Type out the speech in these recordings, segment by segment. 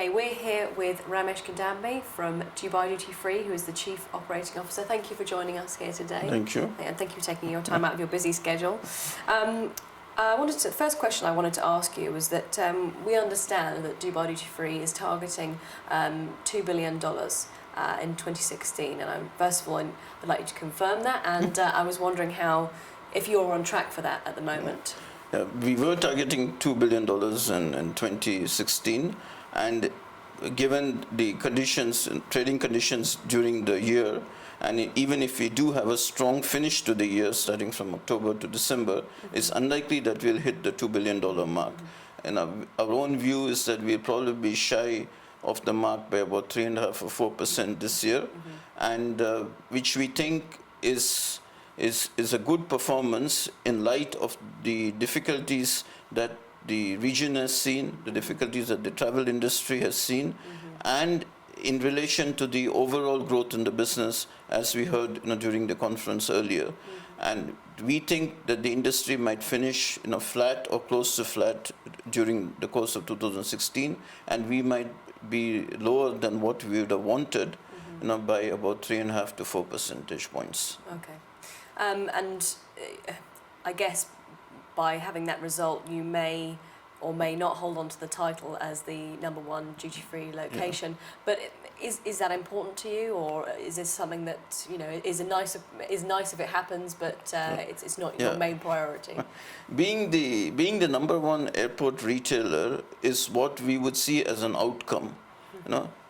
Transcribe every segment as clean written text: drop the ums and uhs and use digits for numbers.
Okay, we're here with Ramesh Cidambi from Dubai Duty Free, who is the Chief Operating Officer. Thank you for joining us here today. Thank you. And thank you for taking your time out of your busy schedule. The first question I wanted to ask you was that we understand that Dubai Duty Free is targeting $2 billion in 2016. And first of all, I'd like you to confirm that. And I was wondering if you're on track for that at the moment. We were targeting $2 billion in 2016, and given the conditions, trading conditions during the year, and even if we do have a strong finish to the year, starting from October to December, it's unlikely that we'll hit the $2 billion mark. And our own view is that we'll probably be shy of the mark by about 3.5% or 4% this year, and which we think is a good performance in light of the difficulties that the region has seen, the difficulties that the travel industry has seen, and in relation to the overall growth in the business, as we heard during the conference earlier. And we think that the industry might finish flat or close to flat during the course of 2016, and we might be lower than what we would have wanted by about 3.5 to 4 percentage points. Okay. I guess by having that result, you may or may not hold on to the title as the #1 duty-free location. But is that important to you, or is this something that is nice if it happens, but it's not your main priority? Being the #1 airport retailer is what we would see as an outcome.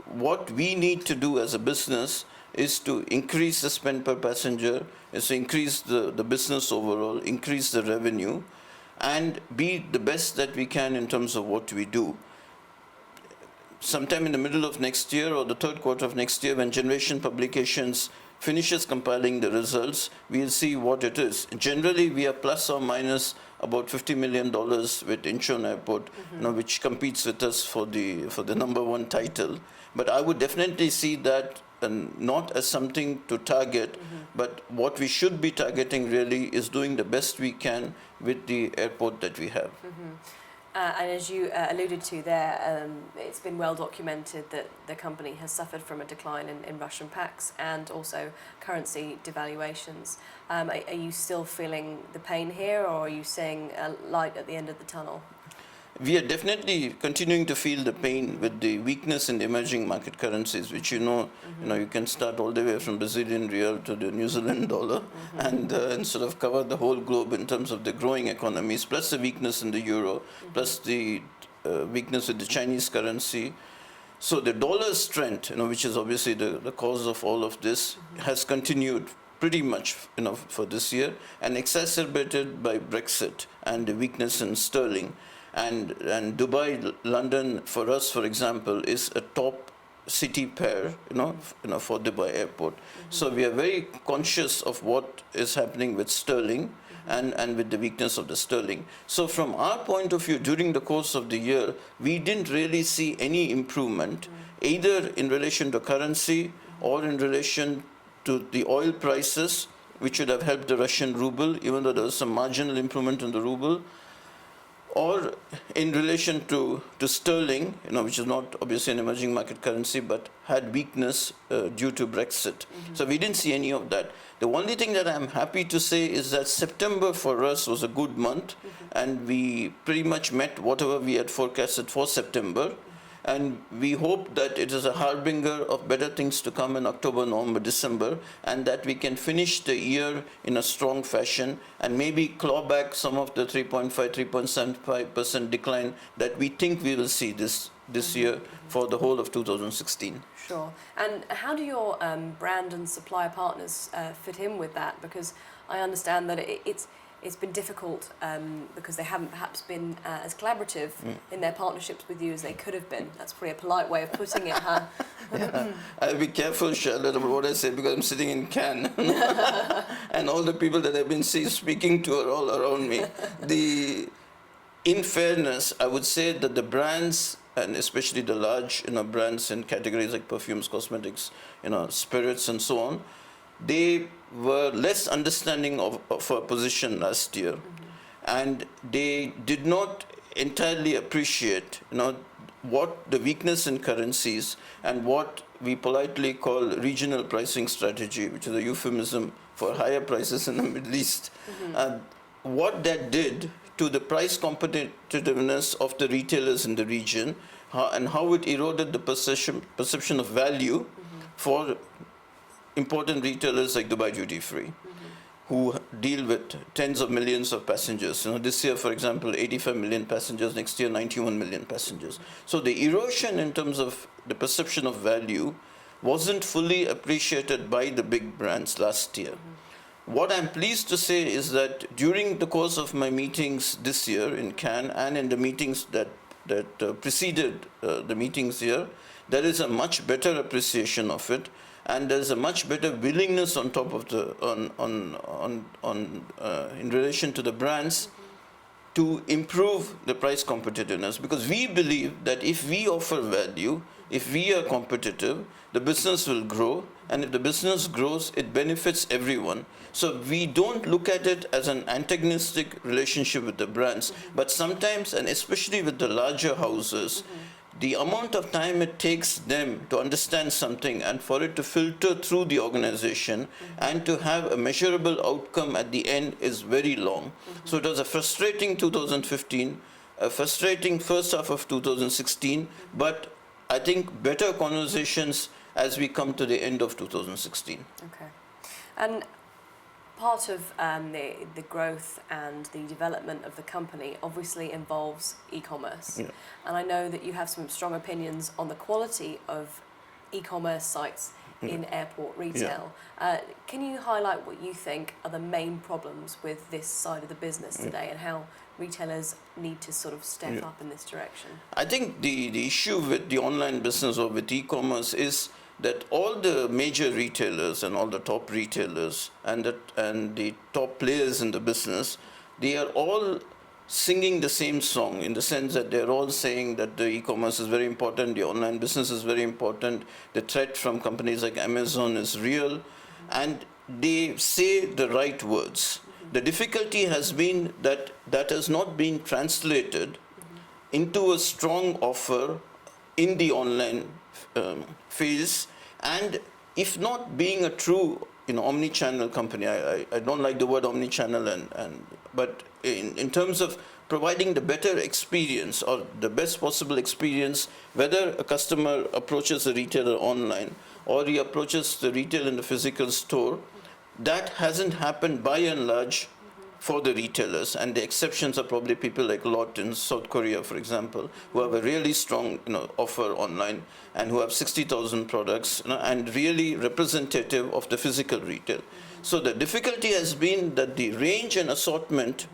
What we need to do as a business is to increase the spend per passenger, is to increase the business overall, increase the revenue, and be the best that we can in terms of what we do. Sometime in the middle of next year or the third quarter of next year, when Generation Publications finishes compiling the results, we'll see what it is. Generally, we are plus or minus about $50 million with Incheon Airport, which competes with us for the #1 title. But I would definitely see that not as something to target, but what we should be targeting really is doing the best we can with the airport that we have. And as you alluded to there, it's been well documented that the company has suffered from a decline in Russian pax and also currency devaluations. Are you still feeling the pain here, or are you seeing a light at the end of the tunnel? We are definitely continuing to feel the pain with the weakness in the emerging market currencies, which you can start all the way from Brazilian real to the New Zealand dollar, and sort of cover the whole globe in terms of the growing economies, plus the weakness in the euro, plus the weakness with the Chinese currency. So the dollar strength, which is obviously the cause of all of this, has continued pretty much for this year, and exacerbated by Brexit and the weakness in sterling. And Dubai, London, for us, for example, is a top city pair, for Dubai Airport. So we are very conscious of what is happening with sterling and with the weakness of the sterling. So from our point of view, during the course of the year, we didn't really see any improvement, either in relation to currency or in relation to the oil prices, which would have helped the Russian ruble, even though there was some marginal improvement in the ruble, or in relation to sterling, which is not obviously an emerging market currency, but had weakness due to Brexit. So we didn't see any of that. The only thing that I'm happy to say is that September for us was a good month, and we pretty much met whatever we had forecasted for September. And we hope that it is a harbinger of better things to come in October, November, December, and that we can finish the year in a strong fashion and maybe claw back some of the 3.5, 3.75% decline that we think we will see this year for the whole of 2016. Sure. And how do your brand and supplier partners fit in with that? Because I understand that it's been difficult because they haven't perhaps been as collaborative in their partnerships with you as they could have been. That's probably a polite way of putting it, huh? I'll be careful, Charlotte, about what I say, because I'm sitting in Cannes and all the people that I've been speaking to are all around me. In fairness, I would say that the brands, and especially the large brands in categories like perfumes, cosmetics, spirits and so on, they were less understanding of our position last year, and they did not entirely appreciate what the weakness in currencies and what we politely call regional pricing strategy, which is a euphemism for higher prices in the Middle East, what that did to the price competitiveness of the retailers in the region, and how it eroded the perception of value for important retailers like Dubai Duty Free, who deal with tens of millions of passengers. This year, for example, 85 million passengers, next year 91 million passengers. So the erosion in terms of the perception of value wasn't fully appreciated by the big brands last year. What I'm pleased to say is that during the course of my meetings this year in Cannes and in the meetings that preceded the meetings here, there is a much better appreciation of it, and there's a much better willingness on top of the in relation to the brands to improve the price competitiveness, because we believe that if we offer value, if we are competitive, the business will grow, and if the business grows, it benefits everyone. So we don't look at it as an antagonistic relationship with the brands, but sometimes, and especially with the larger houses, the amount of time it takes them to understand something and for it to filter through the organization and to have a measurable outcome at the end is very long. So it was a frustrating 2015, a frustrating first half of 2016, but I think better conversations as we come to the end of 2016. Okay. And part of the growth and the development of the company obviously involves e-commerce. Yeah. And I know that you have some strong opinions on the quality of e-commerce sites in airport retail. Can you highlight what you think are the main problems with this side of the business today and how retailers need to sort of step up in this direction? I think the issue with the online business or with e-commerce is that all the major retailers and all the top retailers and the top players in the business, they are all singing the same song, in the sense that they're all saying that the e-commerce is very important, the online business is very important, the threat from companies like Amazon is real, and they say the right words. The difficulty has been that that has not been translated into a strong offer in the online phase, and if not being a true omni-channel company, I don't like the word omni-channel, but in terms of providing the better experience or the best possible experience, whether a customer approaches a retailer online or he approaches the retail in the physical store, that hasn't happened by and large for the retailers, and the exceptions are probably people like Lot in South Korea, for example, who have a really strong offer online and who have 60,000 products and really representative of the physical retail. So the difficulty has been that the range and assortment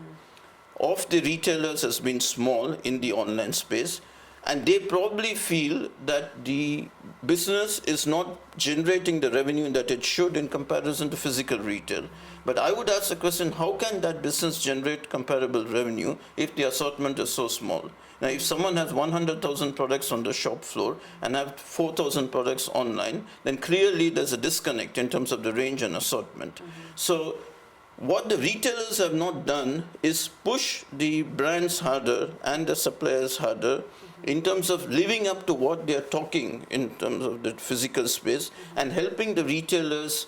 of the retailers has been small in the online space, and they probably feel that the business is not generating the revenue that it should in comparison to physical retail. But I would ask the question, how can that business generate comparable revenue if the assortment is so small? Now, if someone has 100,000 products on the shop floor and have 4,000 products online, then clearly there's a disconnect in terms of the range and assortment. So what the retailers have not done is push the brands harder and the suppliers harder in terms of living up to what they are talking in terms of the physical space and helping the retailers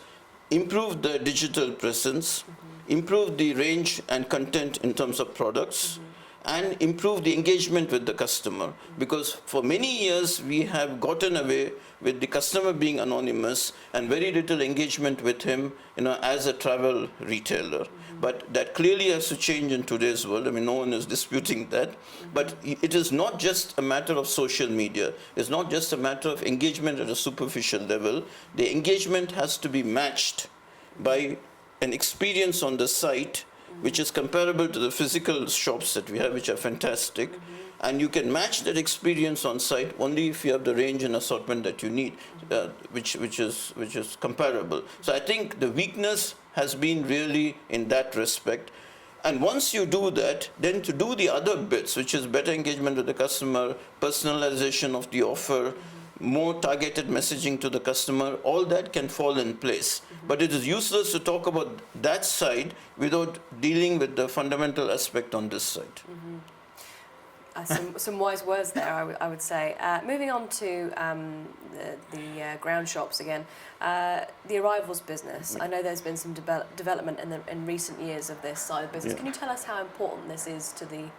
improve their digital presence, improve the range and content in terms of products, and improve the engagement with the customer. Because for many years we have gotten away with the customer being anonymous and very little engagement with him as a travel retailer. But that clearly has to change in today's world. I mean, no one is disputing that. But it is not just a matter of social media. It's not just a matter of engagement at a superficial level. The engagement has to be matched by an experience on the site which is comparable to the physical shops that we have, which are fantastic. And you can match that experience on site only if you have the range and assortment that you need, which is comparable. So I think the weakness has been really in that respect. And once you do that, then to do the other bits, which is better engagement with the customer, personalization of the offer, more targeted messaging to the customer, all that can fall in place. But it is useless to talk about that side without dealing with the fundamental aspect on this side. Some wise words there, I would say. Moving on to the ground shops again, the arrivals business. I know there's been some development in recent years of this side of business. Can you tell us how important this is to the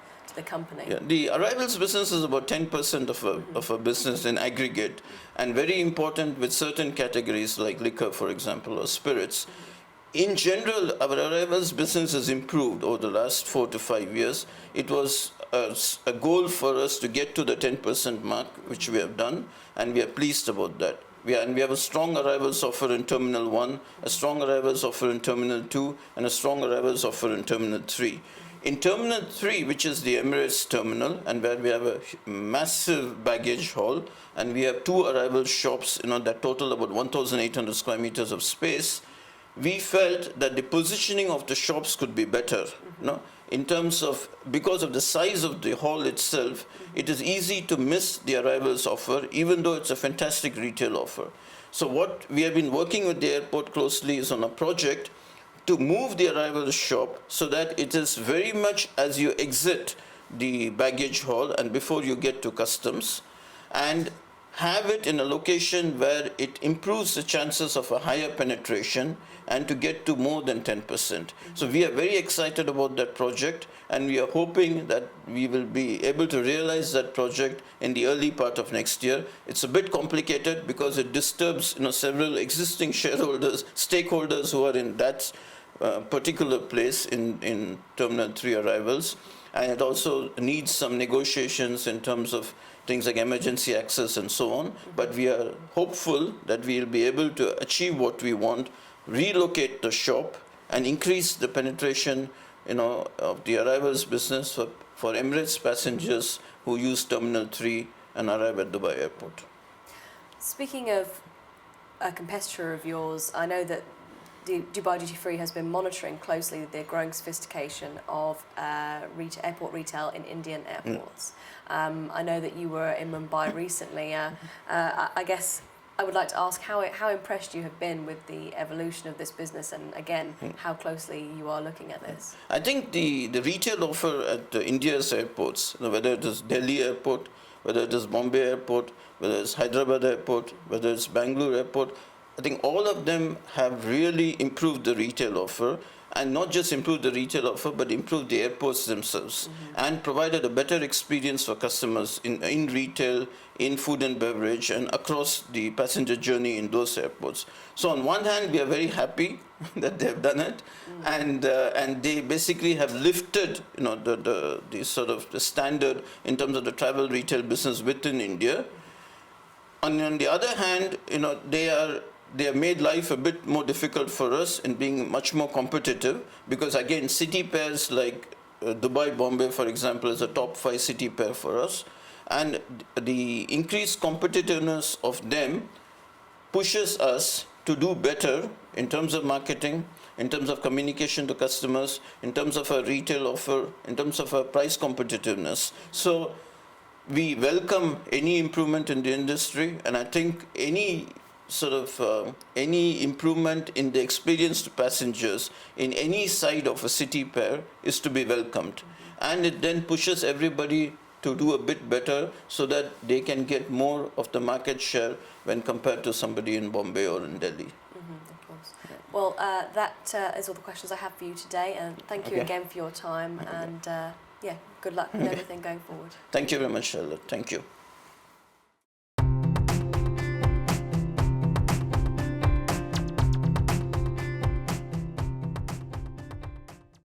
company? Yeah, the arrivals business is about 10% of a business in aggregate, and very important with certain categories like liquor, for example, or spirits. In general, our arrivals business has improved over the last 4 to 5 years. It was a goal for us to get to the 10% mark, which we have done, and we are pleased about that. We have a strong arrivals offer in Terminal 1, a strong arrivals offer in Terminal 2, and a strong arrivals offer in Terminal 3. In Terminal 3, which is the Emirates terminal, and where we have a massive baggage hall, and we have 2 arrival shops, that total about 1,800 square meters of space, we felt that the positioning of the shops could be better. In terms of, because of the size of the hall itself, it is easy to miss the arrivals offer, even though it's a fantastic retail offer. So what we have been working with the airport closely is on a project to move the arrivals shop so that it is very much as you exit the baggage hall and before you get to customs, and have it in a location where it improves the chances of a higher penetration and to get to more than 10%. So we are very excited about that project, and we are hoping that we will be able to realize that project in the early part of next year. It's a bit complicated because it disturbs several existing shareholders, stakeholders who are in that particular place in Terminal 3 arrivals, and it also needs some negotiations in terms of things like emergency access and so on. But we are hopeful that we will be able to achieve what we want, relocate the shop, and increase the penetration of the arrivals business for Emirates passengers who use Terminal 3 and arrive at Dubai Airport. Speaking of a competitor of yours, I know that Dubai Duty Free has been monitoring closely the growing sophistication of airport retail in Indian airports. I know that you were in Mumbai recently. I guess I would like to ask how impressed you have been with the evolution of this business, and again, how closely you are looking at this. I think the retail offer at India's airports, whether it is Delhi Airport, whether it is Bombay Airport, whether it's Hyderabad Airport, whether it's Bangalore Airport, I think all of them have really improved the retail offer, and not just improved the retail offer, but improved the airports themselves, and provided a better experience for customers in retail, in food and beverage, and across the passenger journey in those airports. So on one hand, we are very happy that they have done it, and they basically have lifted the sort of the standard in terms of the travel retail business within India. And on the other hand, they have made life a bit more difficult for us in being much more competitive, because again, city pairs like Dubai, Bombay, for example, is a top 5 city pair for us, and the increased competitiveness of them pushes us to do better in terms of marketing, in terms of communication to customers, in terms of our retail offer, in terms of our price competitiveness. So we welcome any improvement in the industry, and I think any improvement in the experience to passengers in any side of a city pair is to be welcomed. And it then pushes everybody to do a bit better so that they can get more of the market share when compared to somebody in Bombay or in Delhi. Of course. Well, that is all the questions I have for you today, and thank you again for your time, and good luck with everything going forward. Thank you very much, Charlotte. Thank you.